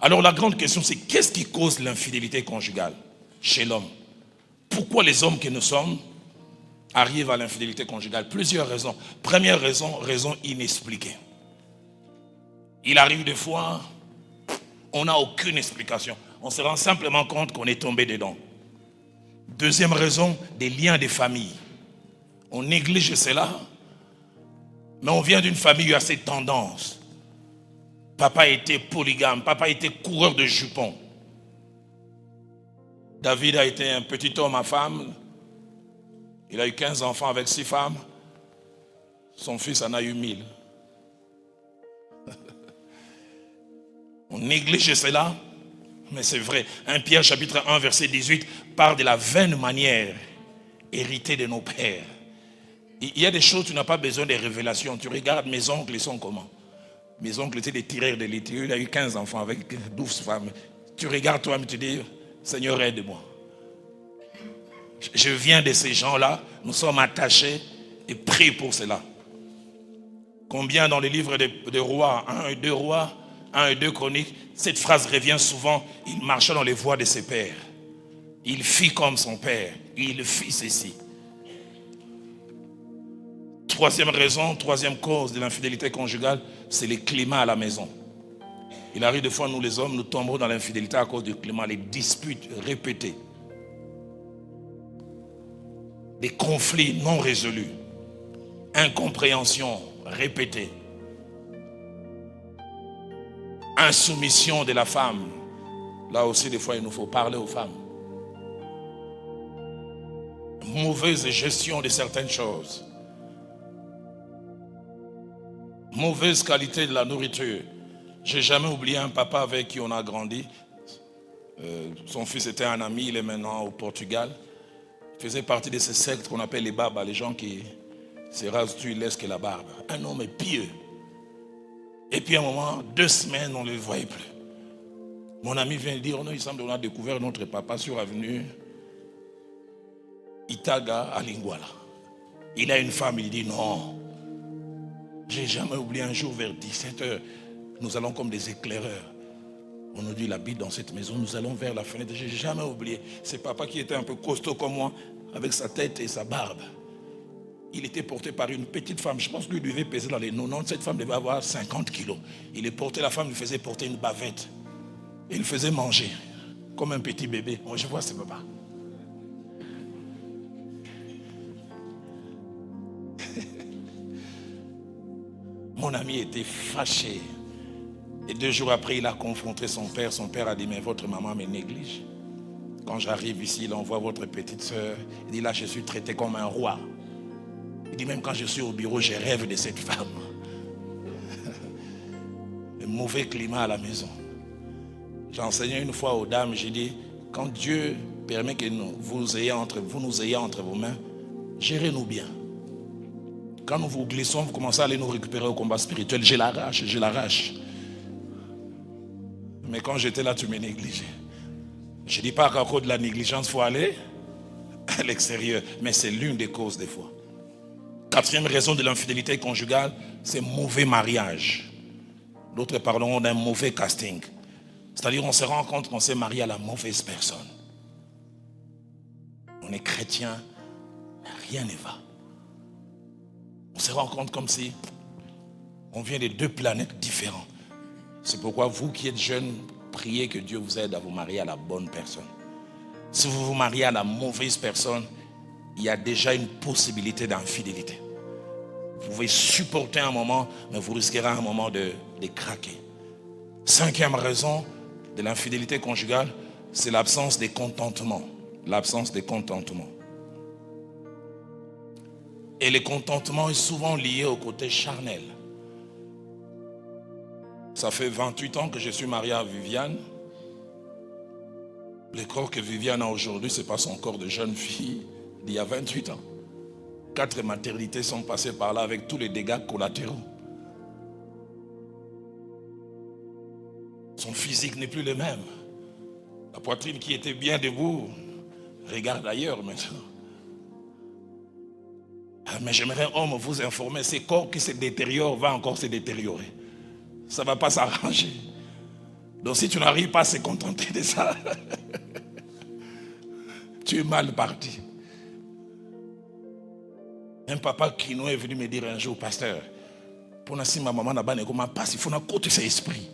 Alors la grande question, c'est qu'est-ce qui cause l'infidélité conjugale chez l'homme? Pourquoi les hommes que nous sommes arrivent à l'infidélité conjugale? Plusieurs raisons. Première raison, raison inexpliquée. Il arrive des fois, on n'a aucune explication. On se rend simplement compte qu'on est tombé dedans. Deuxième raison, des liens de famille. On néglige cela, mais on vient d'une famille où il y a cette tendance. Papa était polygame, papa était coureur de jupons. David a été un petit homme à femme. Il a eu 15 enfants avec 6 femmes. Son fils en a eu 1000. On néglige cela, mais c'est vrai. 1 Pierre chapitre 1 verset 18 parle de la vaine manière héritée de nos pères. Il y a des choses, tu n'as pas besoin de révélations. Tu regardes, mes oncles, ils sont comment? Mes oncles étaient des tireurs de littérature. Il a eu 15 enfants avec 12 femmes. Tu regardes toi-même, tu dis, Seigneur, aide-moi. Je viens de ces gens-là, nous sommes attachés et pris pour cela. Combien dans les livres de rois, 1 et 2 rois, 1 et 2 chroniques, cette phrase revient souvent, il marcha dans les voies de ses pères. Il fit comme son père, il fit ceci. Troisième raison, troisième cause de l'infidélité conjugale, c'est le climat à la maison. Il arrive des fois, nous les hommes, nous tombons dans l'infidélité à cause du climat, les disputes répétées. Des conflits non résolus, incompréhension répétée, insoumission de la femme. Là aussi, des fois, il nous faut parler aux femmes. Mauvaise gestion de certaines choses. Mauvaise qualité de la nourriture. J'ai jamais oublié un papa avec qui on a grandi. Son fils était un ami, il est maintenant au Portugal. Il faisait partie de ces sectes qu'on appelle les babas, les gens qui se rasent tout, ils laissent que la barbe. Un homme pieux. Et puis à un moment, 2 semaines, on ne le voyait plus. Mon ami vient dire, oh non, il semble qu'on a découvert notre papa sur avenue Itaga à Linguala. Il a une femme, il dit non. J'ai jamais oublié un jour vers 17h, nous allons comme des éclaireurs. On nous dit, il habite dans cette maison, nous allons vers la fenêtre. J'ai jamais oublié. C'est papa qui était un peu costaud comme moi, avec sa tête et sa barbe. Il était porté par une petite femme. Je pense qu'il devait peser dans les 90. Cette femme devait avoir 50 kilos. Il est porté, la femme lui faisait porter une bavette. Et il faisait manger, comme un petit bébé. Moi, je vois ce papa. Mon ami était fâché. Et 2 jours après, il a confronté son père. Son père a dit, mais votre maman me néglige. Quand j'arrive ici, il envoie votre petite soeur. Il dit, là, je suis traité comme un roi. Il dit, même quand je suis au bureau, je rêve de cette femme. Le mauvais climat à la maison. J'ai enseigné une fois aux dames, j'ai dit, quand Dieu permet que vous nous ayez entre vos mains, gérez-nous bien. Quand nous vous glissons, vous commencez à aller nous récupérer au combat spirituel. Je l'arrache. Mais quand j'étais là, tu me négligeais. Je ne dis pas qu'à cause de la négligence, il faut aller à l'extérieur. Mais c'est l'une des causes des fois. 4e raison de l'infidélité conjugale, c'est mauvais mariage. D'autres parleront d'un mauvais casting. C'est-à-dire on se rend compte qu'on s'est marié à la mauvaise personne. On est chrétien, mais rien ne va. On se rend compte comme si on vient de 2 planètes différentes. C'est pourquoi vous qui êtes jeunes, priez que Dieu vous aide à vous marier à la bonne personne. Si vous vous mariez à la mauvaise personne, il y a déjà une possibilité d'infidélité. Vous pouvez supporter un moment, mais vous risquerez un moment de craquer. 5e raison de l'infidélité conjugale, c'est l'absence de contentement. L'absence de contentement. Et le contentement est souvent lié au côté charnel. Ça fait 28 ans que je suis marié à Viviane. Le corps que Viviane a aujourd'hui, ce n'est pas son corps de jeune fille d'il y a 28 ans. 4 maternités sont passées par là avec tous les dégâts collatéraux. Son physique n'est plus le même. La poitrine qui était bien debout, regarde ailleurs maintenant. Mais j'aimerais, homme, vous informer, ces corps qui se détériorent vont encore se détériorer. Ça ne va pas s'arranger. Donc si tu n'arrives pas à se contenter de ça, tu es mal parti. Un papa crino est venu me dire un jour, pasteur, pour na si ma maman n'a pas ne comment passe, il faut na côté ses esprits.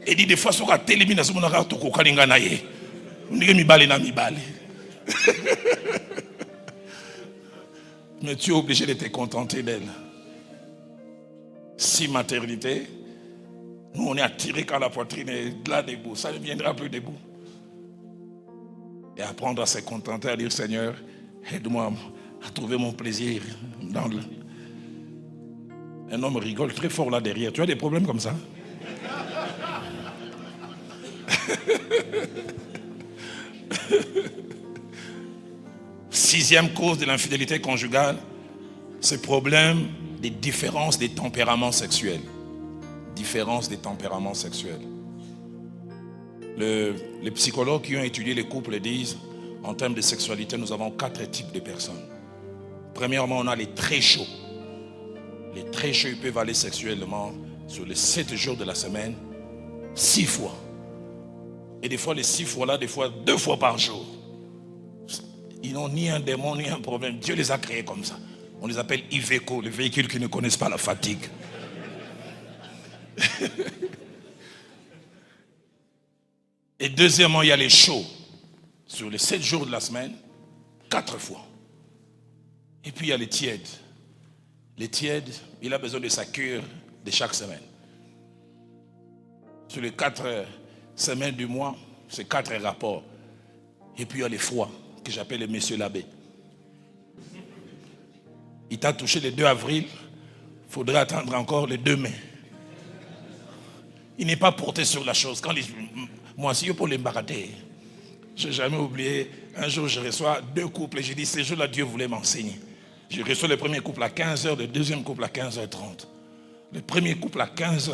Et dit des fois sur la télé, mina somo na ka to ko kalinga na ye. Ndike mibale na mibale. Mais tu es obligé de te contenter d'elle. Si maternité, nous on est attiré quand la poitrine est là debout, ça ne viendra plus debout. Et apprendre à se contenter, à dire Seigneur, aide-moi à trouver mon plaisir dans le... Un homme rigole très fort là derrière. Tu as des problèmes comme ça? Sixième cause de l'infidélité conjugale, ce problème des différences des tempéraments sexuels. Différences des tempéraments sexuels. Les psychologues qui ont étudié les couples disent, en termes de sexualité, nous avons 4 types de personnes. Premièrement, on a les très chauds. Les très chauds, ils peuvent aller sexuellement sur les 7 jours de la semaine, 6 fois. Et des fois, les 6 fois-là, des fois 2 fois par jour. Ils n'ont ni un démon, ni un problème. Dieu les a créés comme ça. On les appelle Iveco, les véhicules qui ne connaissent pas la fatigue. Et deuxièmement, il y a les chauds. Sur les 7 jours de la semaine, 4 fois. Et puis il y a les tièdes. Les tièdes, il a besoin de sa cure de chaque semaine. Sur les 4 semaines du mois, c'est 4 rapports. Et puis il y a les froids, que j'appelle le monsieur l'abbé. Il t'a touché le 2 avril, il faudrait attendre encore le 2 mai. Il n'est pas porté sur la chose. Quand moi, si je peux l'embarrater, je n'ai jamais oublié, un jour je reçois 2 couples et je dis, ce jour-là, Dieu voulait m'enseigner. Je reçois le premier couple à 15h, le deuxième couple à 15h30. Le premier couple à 15h,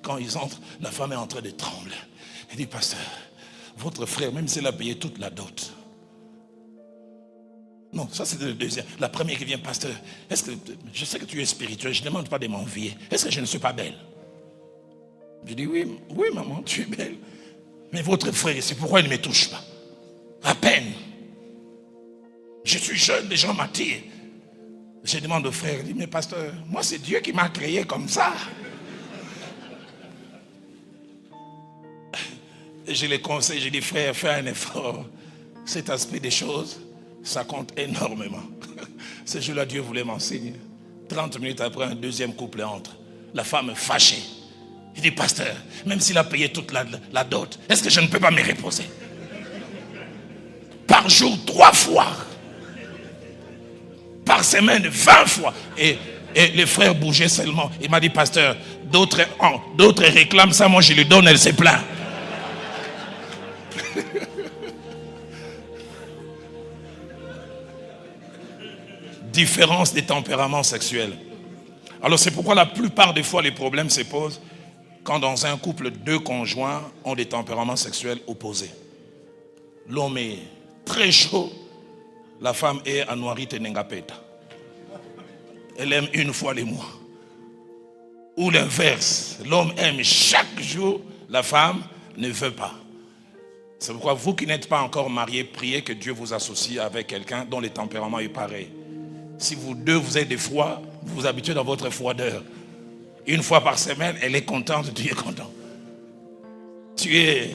quand ils entrent, la femme est en train de trembler. Elle dit, pasteur, votre frère, même s'il a payé toute la dot. Non, ça c'était le deuxième. La première qui vient, pasteur, est-ce que je sais que tu es spirituel, je ne demande pas de m'envier. Est-ce que je ne suis pas belle? Je dis, oui, maman, tu es belle. Mais votre frère, c'est pourquoi il ne me touche pas. À peine. Je suis jeune, les gens m'attirent. Je demande au frère, il dit, mais pasteur, moi c'est Dieu qui m'a créé comme ça. Et je les conseille, je dis, frère, fais un effort. Cet aspect des choses, ça compte énormément. Ce jour-là, Dieu voulait m'enseigner. 30 minutes après, un deuxième couple entre. La femme fâchée. Il dit, pasteur, même s'il a payé toute la dot, est-ce que je ne peux pas me reposer? Par jour, 3 fois. Par semaine, 20 fois. Et les frères bougeaient seulement. Il m'a dit, pasteur, d'autres réclament ça, moi je lui donne, elle se plaint. Différence des tempéraments sexuels. Alors c'est pourquoi la plupart des fois les problèmes se posent quand dans un couple 2 conjoints ont des tempéraments sexuels opposés. L'homme est très chaud, la femme est à noirite nengapeta. Elle aime une fois les mois. Ou l'inverse, l'homme aime chaque jour, la femme ne veut pas. C'est pourquoi vous qui n'êtes pas encore mariés, priez que Dieu vous associe avec quelqu'un dont le tempérament est pareil. Si vous deux, vous êtes des froids, vous vous habituez dans votre froideur. Une fois par semaine, elle est contente, tu es content. Tu es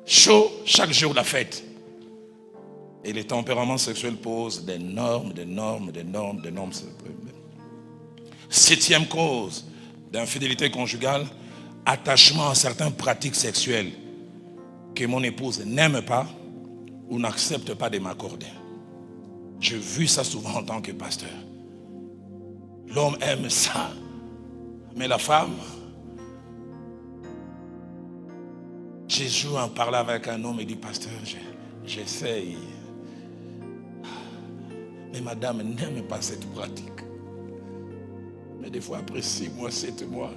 chaud, chaque jour la fête. Et les tempéraments sexuels posent des normes. 7e cause d'infidélité conjugale, attachement à certaines pratiques sexuelles que mon épouse n'aime pas ou n'accepte pas de m'accorder. J'ai vu ça souvent en tant que pasteur. L'homme aime ça. Mais la femme, j'ai joué en parlant avec un homme et dit, pasteur, j'essaye. Mais madame n'aime pas cette pratique. Mais des fois, après 6 mois, 7 mois,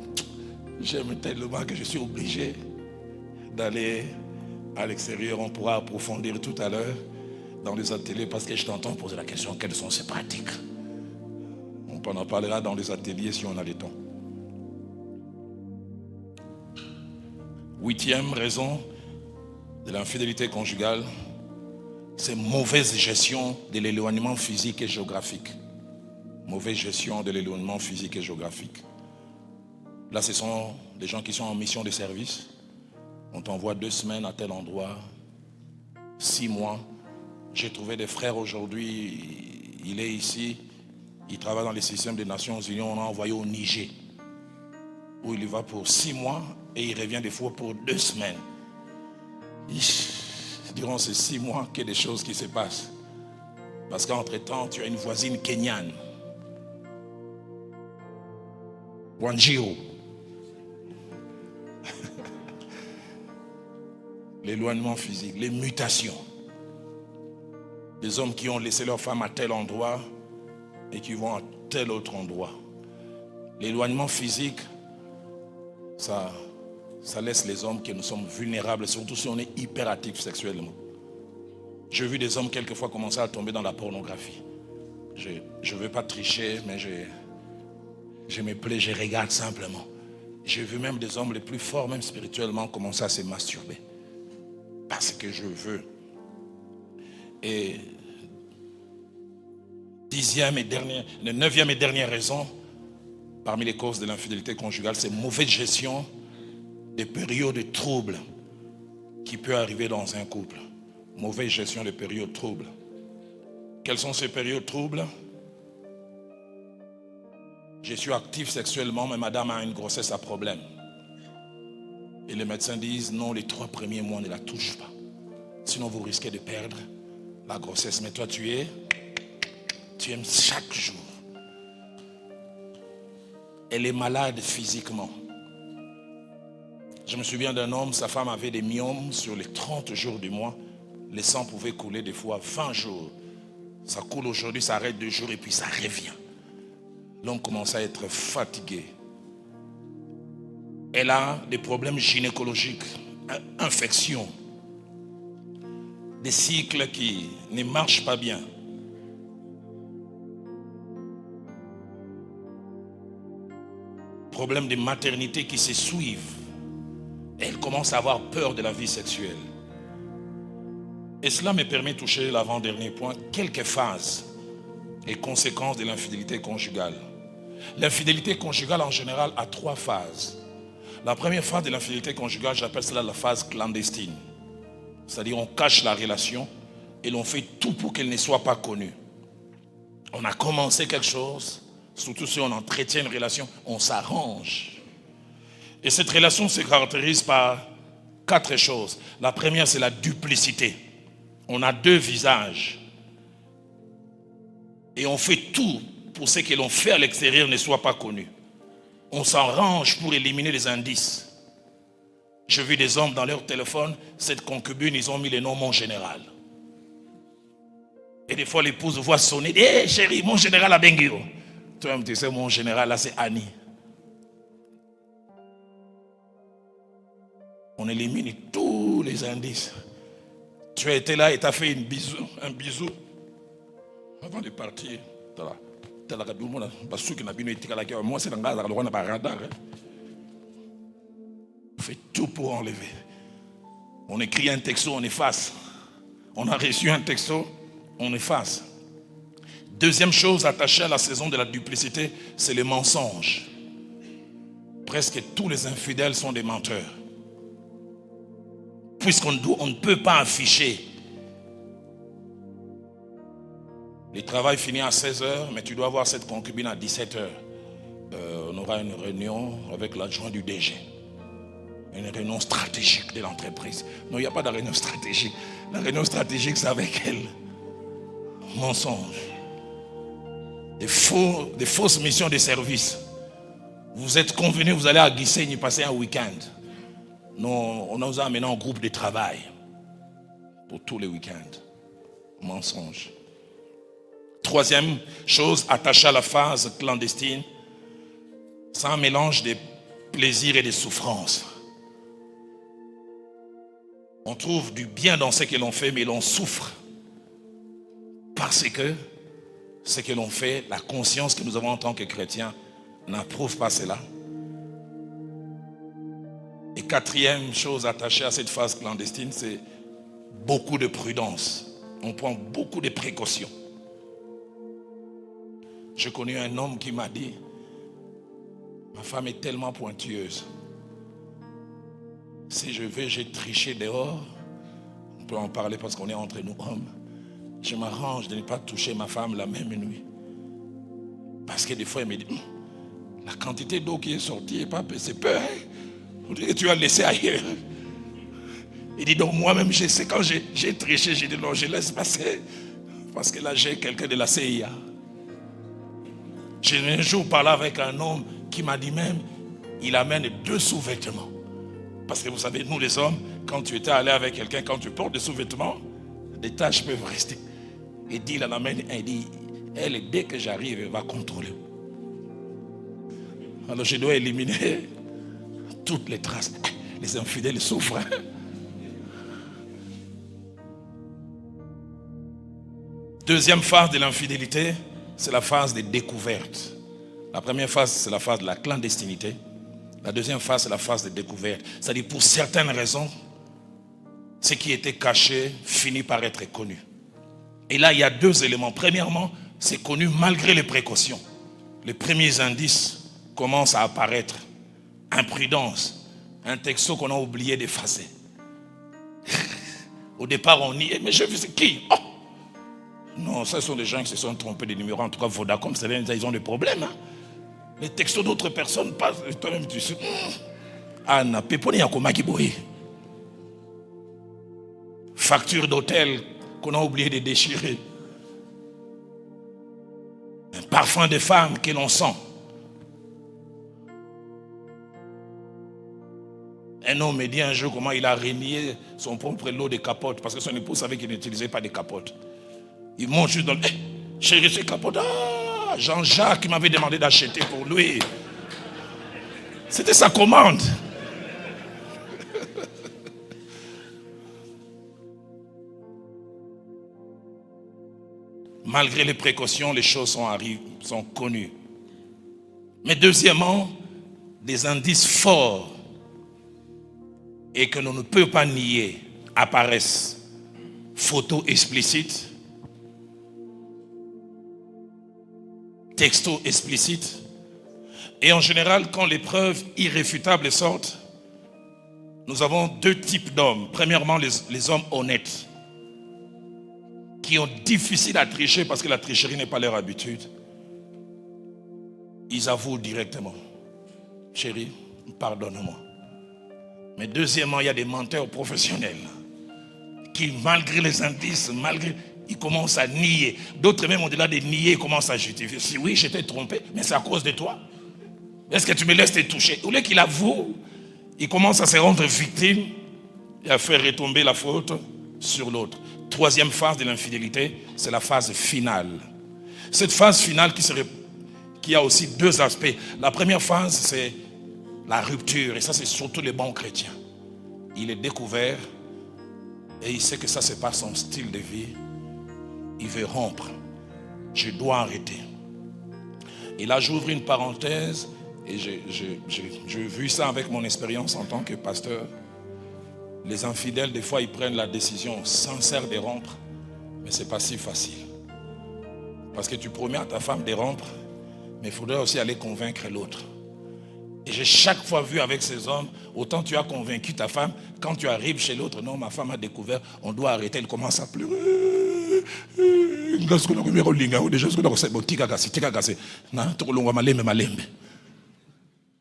j'aime tellement que je suis obligé d'aller à l'extérieur. On pourra approfondir tout à l'heure dans les ateliers parce que je t'entends poser la question, quelles sont ces pratiques? On On en parlera dans les ateliers si on a le temps. 8e raison de l'infidélité conjugale, c'est mauvaise gestion de l'éloignement physique et géographique. Mauvaise gestion de l'éloignement physique et géographique. Là, ce sont des gens qui sont en mission de service. On t'envoie 2 semaines à tel endroit, 6 mois. J'ai trouvé des frères aujourd'hui, il est ici, il travaille dans les systèmes des Nations Unies, on l'a envoyé au Niger, où il y va pour 6 mois et il revient des fois pour 2 semaines. Durant ces 6 mois, qu'il y a des choses qui se passent. Parce qu'entre-temps, tu as une voisine kenyane. Wanjiro. L'éloignement physique, les mutations. Des hommes qui ont laissé leur femme à tel endroit et qui vont à tel autre endroit. L'éloignement physique, ça laisse les hommes que nous sommes vulnérables, surtout si on est hyperactif sexuellement. J'ai vu des hommes quelquefois commencer à tomber dans la pornographie. Je ne veux pas tricher, mais je me plais, je regarde simplement. J'ai vu même des hommes les plus forts, même spirituellement, commencer à se masturber. Parce que je veux. Et 9e et dernière raison, parmi les causes de l'infidélité conjugale, c'est mauvaise gestion des périodes de troubles qui peut arriver dans un couple. Mauvaise gestion des périodes troubles. Quelles sont ces périodes troubles? Je suis actif sexuellement, mais madame a une grossesse à problème. Et les médecins disent non, les 3 premiers mois ne la touche pas. Sinon vous risquez de perdre la grossesse. Mais toi tu aimes chaque jour. Elle est malade physiquement. Je me souviens d'un homme, sa femme avait des myomes sur les 30 jours du mois. Les sangs pouvaient couler des fois 20 jours. Ça coule aujourd'hui, ça arrête 2 jours et puis ça revient. L'homme commence à être fatigué. Elle a des problèmes gynécologiques, infections, des cycles qui ne marchent pas bien. Problèmes de maternité qui se suivent. Elle commence à avoir peur de la vie sexuelle. Et cela me permet de toucher l'avant-dernier point, quelques phases et conséquences de l'infidélité conjugale. L'infidélité conjugale en général a 3 phases. La première phase de l'infidélité conjugale, j'appelle cela la phase clandestine. C'est-à-dire on cache la relation et l'on fait tout pour qu'elle ne soit pas connue. On a commencé quelque chose, surtout si on entretient une relation, on s'arrange. Et cette relation se caractérise par 4 choses. La première, c'est la duplicité. On a 2 visages. Et on fait tout pour ce que l'on fait à l'extérieur ne soit pas connu. On s'arrange pour éliminer les indices. J'ai vu des hommes dans leur téléphone, cette concubine, ils ont mis le nom mon général. Et des fois l'épouse voit sonner, hé chérie, mon général a Benguio. Toi-même tu sais, mon général là c'est Annie. On élimine tous les indices. Tu as été là et tu as fait un bisou avant de partir. Moi c'est dans le radar. On fait tout pour enlever. On écrit un texto, on efface. On a reçu un texto, on efface. Deuxième chose attachée à la saison de la duplicité, c'est le mensonge. Presque tous les infidèles sont des menteurs. Puisqu'on ne peut pas afficher. Le travail finit à 16h, mais tu dois avoir cette concubine à 17h. On aura une réunion avec l'adjoint du DG. Une réunion stratégique de l'entreprise. Non, il n'y a pas de réunion stratégique. La réunion stratégique, c'est avec elle. Mensonge. Des fausses missions de service. Vous êtes convenus, vous allez à Gisenyi passer un week-end. Non, on nous a amené en groupe de travail. Pour tous les week-ends. Mensonge. Troisième chose attachée à la phase clandestine, c'est un mélange de plaisir et de souffrance. On trouve du bien dans ce que l'on fait, mais l'on souffre. Parce que ce que l'on fait, la conscience que nous avons en tant que chrétiens, n'approuve pas cela. Et quatrième chose attachée à cette phase clandestine, c'est beaucoup de prudence. On prend beaucoup de précautions. J'ai connu un homme qui m'a dit, ma femme est tellement pointueuse. Si je veux, j'ai triché dehors. On peut en parler parce qu'on est entre nous hommes. Je m'arrange de ne pas toucher ma femme la même nuit. Parce que des fois, elle me dit, la quantité d'eau qui est sortie est pas peu, c'est peu. On dirait que tu as laissé ailleurs. Il dit, donc moi-même, je sais, quand j'ai triché, j'ai dit, non, je laisse passer. Parce que là, j'ai quelqu'un de la CIA. J'ai un jour parlé avec un homme qui m'a dit même, il amène 2 sous-vêtements. Parce que vous savez, nous les hommes, quand tu étais allé avec quelqu'un, quand tu portes des sous-vêtements, des taches peuvent rester. Et dit, il en amène un, il dit, elle, dès que j'arrive, elle va contrôler. Alors je dois éliminer toutes les traces. Les infidèles souffrent. Deuxième phase de l'infidélité, c'est la phase de découverte. La première phase, c'est la phase de la clandestinité. La deuxième phase, c'est la phase de découverte. C'est-à-dire, pour certaines raisons, ce qui était caché finit par être connu. Et là, il y a 2 éléments. Premièrement, c'est connu malgré les précautions. Les premiers indices commencent à apparaître. Imprudence. Un texto qu'on a oublié d'effacer. Au départ, on y est. Mais je sais qui? Oh! Non, ce sont des gens qui se sont trompés de numéro. En tout cas, Vodacom, ils ont des problèmes. Hein? Les textos d'autres personnes passent. Toi-même, tu sais. Anna, Peponi Yakomakiboy. Facture d'hôtel qu'on a oublié de déchirer. Un parfum de femme que l'on sent. Un homme me dit un jour comment il a renié son propre lot de capotes parce que son épouse savait qu'il n'utilisait pas de capotes. Il monte juste dans le... Chérie, c'est capote. Ah, Jean-Jacques m'avait demandé d'acheter pour lui. C'était sa commande. Malgré les précautions, les choses sont connues. Mais deuxièmement, des indices forts et que l'on ne peut pas nier apparaissent. Photos explicites, textos explicites. Et en général, quand les preuves irréfutables sortent, nous avons 2 types d'hommes. Premièrement, les hommes honnêtes, qui ont difficile à tricher parce que la tricherie n'est pas leur habitude. Ils avouent directement. Chérie, pardonne-moi. Mais deuxièmement, il y a des menteurs professionnels qui, malgré les indices, ils commencent à nier. D'autres même, au-delà de nier, commencent à justifier. Si oui, j'étais trompé, mais c'est à cause de toi. Est-ce que tu me laisses te toucher? Au lieu qu'il avoue, il commence à se rendre victime et à faire retomber la faute sur l'autre. Troisième phase de l'infidélité, c'est la phase finale. Cette phase finale qui a aussi 2 aspects. La première phase, c'est la rupture. Et ça, c'est surtout les bons chrétiens. Il est découvert et il sait que ça, c'est pas son style de vie. Il veut rompre. Je dois arrêter. Et là, j'ouvre une parenthèse et j'ai vu ça avec mon expérience en tant que pasteur. Les infidèles, des fois, ils prennent la décision sincère de rompre, mais ce n'est pas si facile. Parce que tu promets à ta femme de rompre, mais il faudrait aussi aller convaincre l'autre. Et j'ai chaque fois vu avec ces hommes, autant tu as convaincu ta femme, quand tu arrives chez l'autre, non, ma femme a découvert, on doit arrêter, elle commence à pleurer.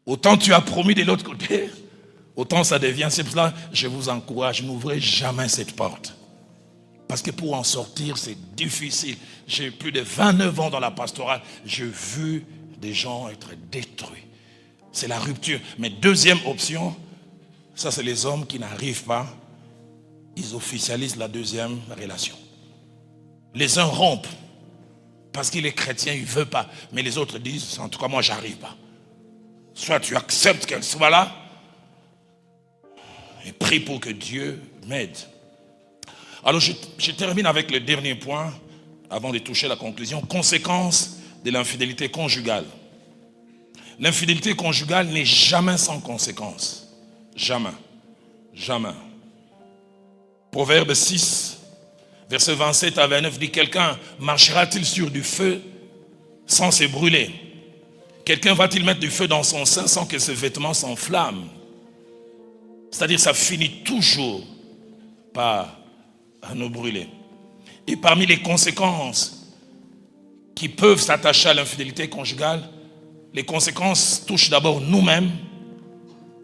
Autant tu as promis de l'autre côté, autant ça devient, c'est pour cela je vous encourage, n'ouvrez jamais cette porte. Parce que pour en sortir, c'est difficile. J'ai plus de 29 ans dans la pastorale, j'ai vu des gens être détruits. C'est la rupture. Mais deuxième option, ça c'est les hommes qui n'arrivent pas, ils officialisent la deuxième relation. Les uns rompent parce qu'il est chrétien, il ne veut pas. Mais les autres disent, en tout cas moi j'arrive pas. Soit tu acceptes qu'elle soit là, et prie pour que Dieu m'aide. Alors je termine avec le dernier point, avant de toucher la conclusion, conséquences de l'infidélité conjugale. L'infidélité conjugale n'est jamais sans conséquences. Jamais. Jamais. Proverbe 6, versets 27 à 29 dit, quelqu'un marchera-t-il sur du feu sans se brûler? Quelqu'un va-t-il mettre du feu dans son sein sans que ses vêtements s'enflamment? C'est-à-dire ça finit toujours par nous brûler. Et parmi les conséquences qui peuvent s'attacher à l'infidélité conjugale, les conséquences touchent d'abord nous-mêmes,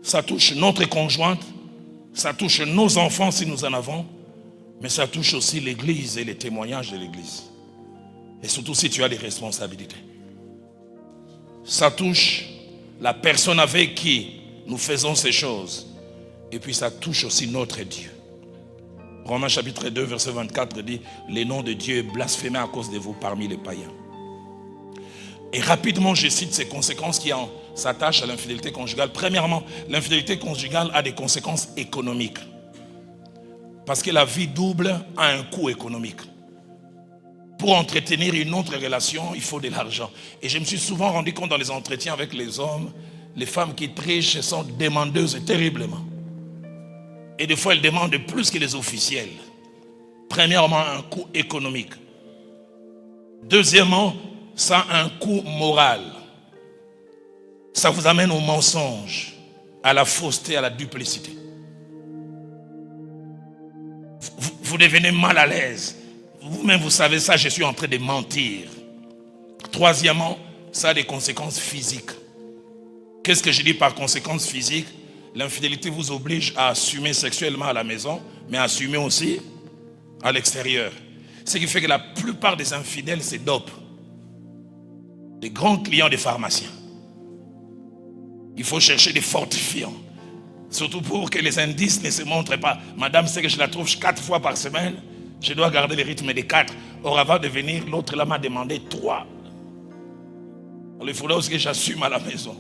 ça touche notre conjointe, ça touche nos enfants si nous en avons, mais ça touche aussi l'Église et les témoignages de l'Église. Et surtout si tu as des responsabilités. Ça touche la personne avec qui nous faisons ces choses. Et puis ça touche aussi notre Dieu. Romains chapitre 2, verset 24 dit, les noms de Dieu est blasphémé à cause de vous parmi les païens. Et rapidement, je cite ces conséquences qui s'attachent à l'infidélité conjugale. Premièrement, l'infidélité conjugale a des conséquences économiques. Parce que la vie double a un coût économique. Pour entretenir une autre relation, il faut de l'argent. Et je me suis souvent rendu compte dans les entretiens avec les hommes, les femmes qui trichent sont demandeuses terriblement. Et des fois, elles demandent plus que les officiels. Premièrement, un coût économique. Deuxièmement, ça a un coût moral. Ça vous amène au mensonge, à la fausseté, à la duplicité. Vous devenez mal à l'aise. Vous-même, vous savez ça, je suis en train de mentir. Troisièmement, ça a des conséquences physiques. Qu'est-ce que je dis par conséquences physiques? L'infidélité vous oblige à assumer sexuellement à la maison, mais à assumer aussi à l'extérieur. Ce qui fait que la plupart des infidèles se dopent. Des grands clients des pharmaciens. Il faut chercher des fortifiants. Surtout pour que les indices ne se montrent pas. Madame sait que je la trouve 4 fois par semaine. Je dois garder le rythme des 4. Or avant de venir, l'autre là m'a demandé 3. Alors, il faudra aussi que j'assume à la maison.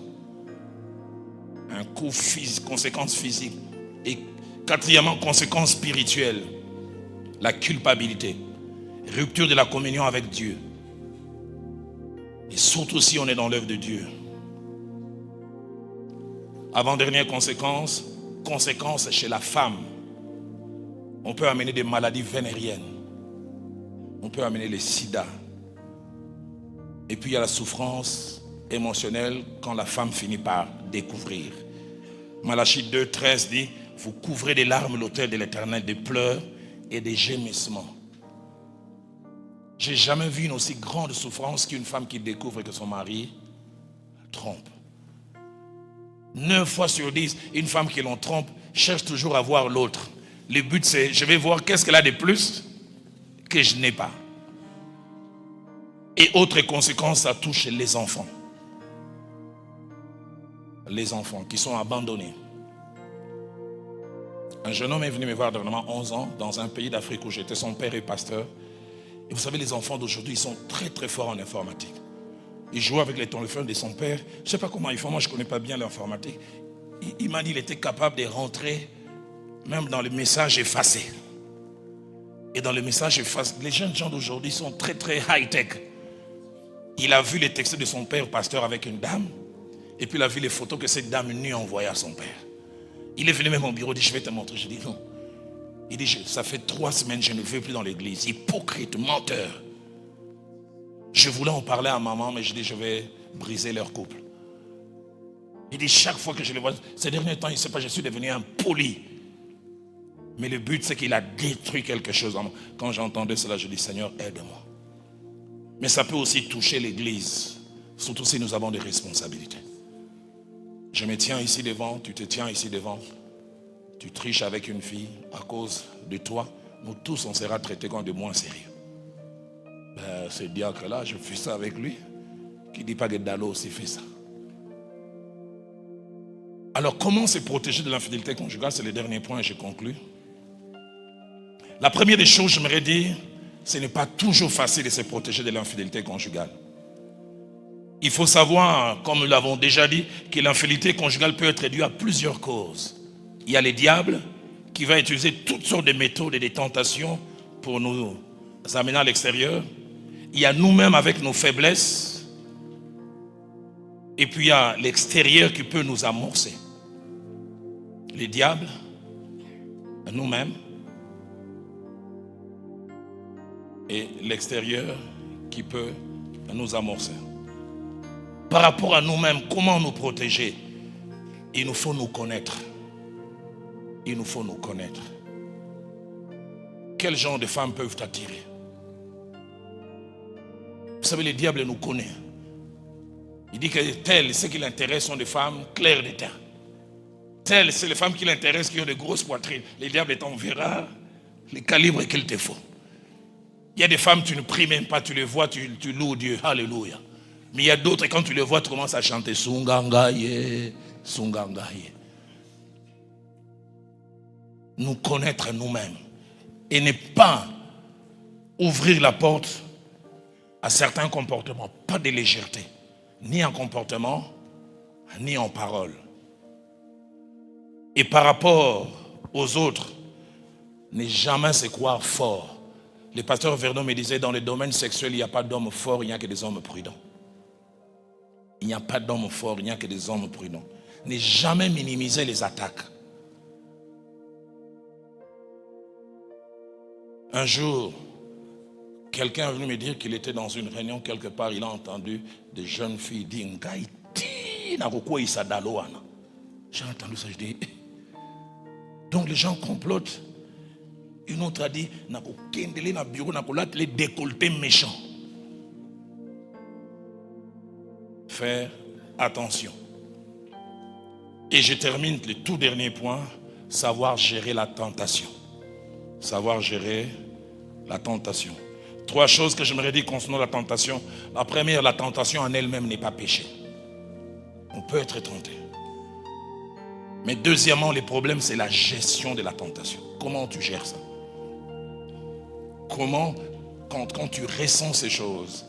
Un coût physique, conséquences physiques. Et quatrièmement, conséquences spirituelles. La culpabilité. Rupture de la communion avec Dieu. Et surtout si on est dans l'œuvre de Dieu. Avant-dernière conséquence, conséquence chez la femme. On peut amener des maladies vénériennes. On peut amener le sida. Et puis il y a la souffrance émotionnelle quand la femme finit par découvrir. Malachie 2, 13 dit, vous couvrez des larmes l'autel de l'Éternel, des pleurs et des gémissements. J'ai jamais vu une aussi grande souffrance qu'une femme qui découvre que son mari trompe. 9 fois sur 10, une femme qui l'on trompe cherche toujours à voir l'autre. Le but c'est, je vais voir qu'est-ce qu'elle a de plus que je n'ai pas. Et autre conséquence, ça touche les enfants. Les enfants qui sont abandonnés. Un jeune homme est venu me voir dernièrement 11 ans dans un pays d'Afrique où j'étais, son père est pasteur. Et vous savez, les enfants d'aujourd'hui, ils sont très très forts en informatique. Ils jouent avec les téléphones de son père. Je ne sais pas comment ils font, moi je ne connais pas bien l'informatique. Il m'a dit qu'il était capable de rentrer même dans les messages effacés. Et dans les messages effacés, les jeunes gens d'aujourd'hui sont très très high-tech. Il a vu les textes de son père, pasteur, avec une dame. Et puis il a vu les photos que cette dame nue envoyait à son père. Il est venu même au bureau, il dit, je vais te montrer. Je dis non. Il dit, ça fait 3 semaines, je ne vais plus dans l'église. Hypocrite, menteur. Je voulais en parler à maman, mais je dis, je vais briser leur couple. Il dit, chaque fois que je le vois, ces derniers temps, il ne sait pas, je suis devenu impoli. Mais le but, c'est qu'il a détruit quelque chose en moi. Quand j'entendais cela, je dis, Seigneur, aide-moi. Mais ça peut aussi toucher l'église, surtout si nous avons des responsabilités. Je me tiens ici devant, tu te tiens ici devant. Tu triches avec une fille à cause de toi. Nous tous, on sera traités comme de moins sérieux. Ce diacre-là, je fais ça avec lui. Qui ne dit pas que Dalo aussi fait ça. Alors, comment se protéger de l'infidélité conjugale? C'est le dernier point et je conclus. La première des choses, j'aimerais dire, ce n'est pas toujours facile de se protéger de l'infidélité conjugale. Il faut savoir, comme nous l'avons déjà dit, que l'infidélité conjugale peut être due à plusieurs causes. Il y a le diable qui va utiliser toutes sortes de méthodes et de tentations pour nous amener à l'extérieur. Il y a nous-mêmes avec nos faiblesses. Et puis il y a l'extérieur qui peut nous amorcer. Les diables, nous-mêmes. Et l'extérieur qui peut nous amorcer. Par rapport à nous-mêmes, comment nous protéger? Il nous faut nous connaître. Il nous faut nous connaître. Quel genre de femmes peuvent t'attirer? Vous savez, le diable nous connaît. Il dit que telles, ce qui l'intéresse sont des femmes claires de teint. Telles, c'est les femmes qui l'intéressent qui ont de grosses poitrines. Le diable t'enverra les calibres qu'il te faut. Il y a des femmes, tu ne pries même pas, tu les vois, tu loues Dieu. Alléluia. Mais il y a d'autres, quand tu les vois, tu commences à chanter Sungangaye, Sungangaye. Nous connaître nous-mêmes. Et ne pas ouvrir la porte à certains comportements. Pas de légèreté. Ni en comportement, ni en parole. Et par rapport aux autres, ne jamais se croire fort. Le pasteur Verdon me disait, dans le domaine sexuel, il n'y a pas d'hommes forts, il n'y a que des hommes prudents. Il n'y a pas d'hommes forts, il n'y a que des hommes prudents. Ne jamais minimiser les attaques. Un jour, quelqu'un est venu me dire qu'il était dans une réunion quelque part, il a entendu des jeunes filles dire j'ai entendu ça, je dis. Donc les gens complotent. Une autre a dit les décolletés méchants. Faire attention. Et je termine le tout dernier point, savoir gérer la tentation. Savoir gérer la tentation. 3 choses que j'aimerais dire concernant la tentation. La première, la tentation en elle-même n'est pas péché. On peut être tenté. Mais deuxièmement, le problème, c'est la gestion de la tentation. Comment tu gères ça? Comment, quand tu ressens ces choses.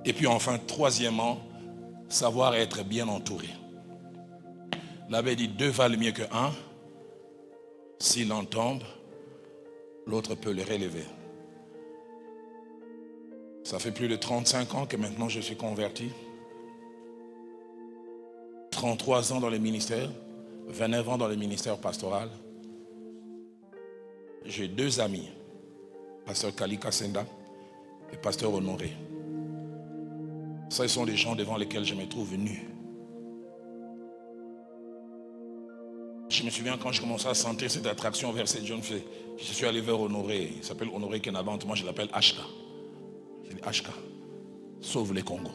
Et puis enfin, troisièmement, savoir être bien entouré. L'abbé dit 2 valent mieux que 1. S'il en tombe, l'autre peut le relever. Ça fait plus de 35 ans que maintenant je suis converti. 33 ans dans le ministère. 29 ans dans le ministère pastoral. J'ai 2 amis. Pasteur Kalika Senda et Pasteur Honoré. Ça, ce sont les gens devant lesquels je me trouve nu. Je me souviens quand je commençais à sentir cette attraction vers cette jeune fille. Je suis allé vers Honoré. Il s'appelle Honoré Kenabant. Moi, je l'appelle Ashka. Je dis Ashka, sauve les Congos.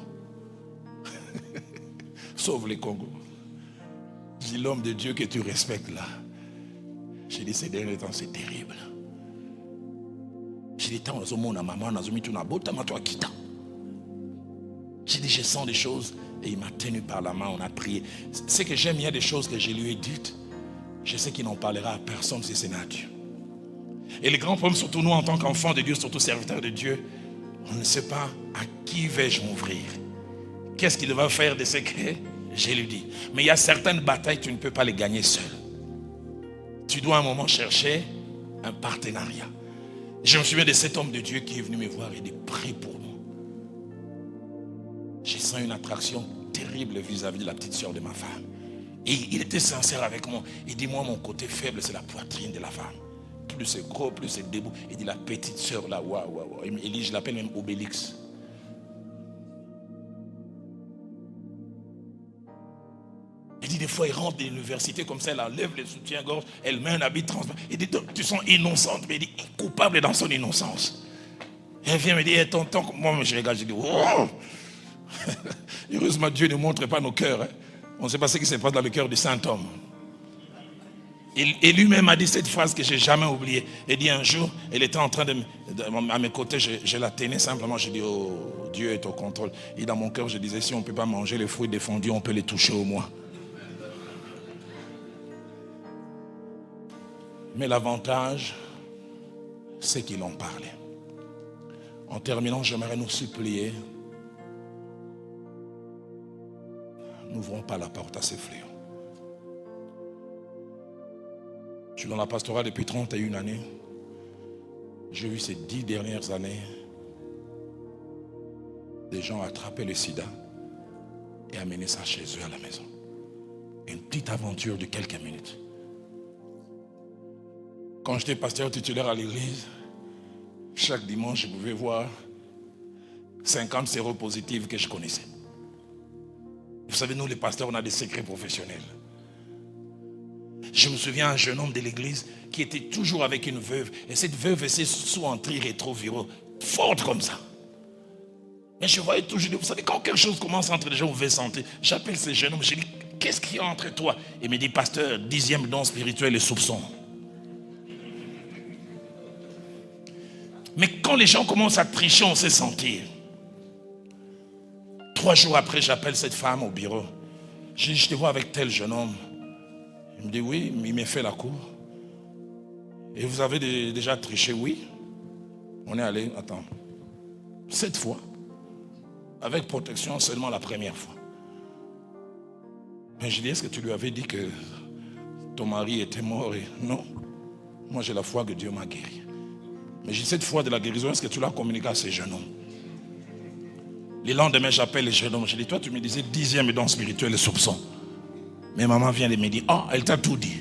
Sauve les Congos. Je dis l'homme de Dieu que tu respectes là. J'ai dit ces derniers temps, c'est terrible. J'ai dit, tant maman, j'ai dit, je sens des choses et il m'a tenu par la main, on a prié. Ce que j'aime, il y a des choses que je lui ai dites. Je sais qu'il n'en parlera à personne si ce n'est à Dieu. Et le grand problème, surtout nous en tant qu'enfants de Dieu, surtout serviteurs de Dieu, on ne sait pas à qui vais-je m'ouvrir. Qu'est-ce qu'il va faire de ce que je lui dis. Mais il y a certaines batailles, tu ne peux pas les gagner seul. Tu dois à un moment chercher un partenariat. Je me souviens de cet homme de Dieu qui est venu me voir et de prier pour nous. Je sens une attraction terrible vis-à-vis de la petite soeur de ma femme. Et il était sincère avec moi. Il dit, moi, mon côté faible, c'est la poitrine de la femme. Plus c'est gros, plus c'est debout. Il dit, la petite soeur là, waouh. Il dit, je l'appelle même Obélix. Il dit, des fois, il rentre de l'université comme ça, elle enlève le soutien-gorge, elle met un habit transparent. Il dit, tu sens innocente, mais il dit, coupable dans son innocence. Et elle vient me dire, tonton, moi, je regarde, je dis, oh. Heureusement, Dieu ne montre pas nos cœurs. Hein. On ne sait pas ce qui se passe dans le cœur du saint homme. Et lui-même a dit cette phrase que je n'ai jamais oubliée. Il dit un jour, elle était en train à mes côtés, je la tenais simplement, je dis, oh, Dieu est au contrôle. Et dans mon cœur, je disais, si on ne peut pas manger les fruits défendus, on peut les toucher au moins. Mais l'avantage, c'est qu'il en parlait. En terminant, j'aimerais nous supplier. N'ouvrons pas la porte à ces fléaux. Je suis dans la pastorale depuis 31 années. J'ai vu ces 10 dernières années, des gens ont attrapé le sida et amené ça chez eux à la maison. Une petite aventure de quelques minutes. Quand j'étais pasteur titulaire à l'église, chaque dimanche, je pouvais voir 50 séropositifs que je connaissais. Vous savez, nous les pasteurs, on a des secrets professionnels. Je me souviens d'un jeune homme de l'église qui était toujours avec une veuve. Et cette veuve était sous un rétroviraux, forte comme ça. Mais je voyais toujours, vous savez, quand quelque chose commence entre les gens, vous pouvez sentir. J'appelle ce jeune homme, je dis, qu'est-ce qu'il y a entre toi? Il me dit, pasteur, 10e don spirituel et soupçon. Mais quand les gens commencent à tricher, on sait sentir. 3 jours après, j'appelle cette femme au bureau. Je dis, je te vois avec tel jeune homme. Il me dit, oui, il m'a fait la cour. Et vous avez déjà triché? Oui. On est allé, attends, 7 fois. Avec protection seulement la première fois. Mais je dis, est-ce que tu lui avais dit que ton mari était mort? Et non. Moi, j'ai la foi que Dieu m'a guéri. Mais j'ai cette foi de la guérison, est-ce que tu l'as communiqué à ces jeunes hommes? Le lendemain, j'appelle les jeunes hommes. Je dis, toi, tu me disais 10e don spirituel et soupçon. Mais maman vient de me dire, ah, elle t'a tout dit.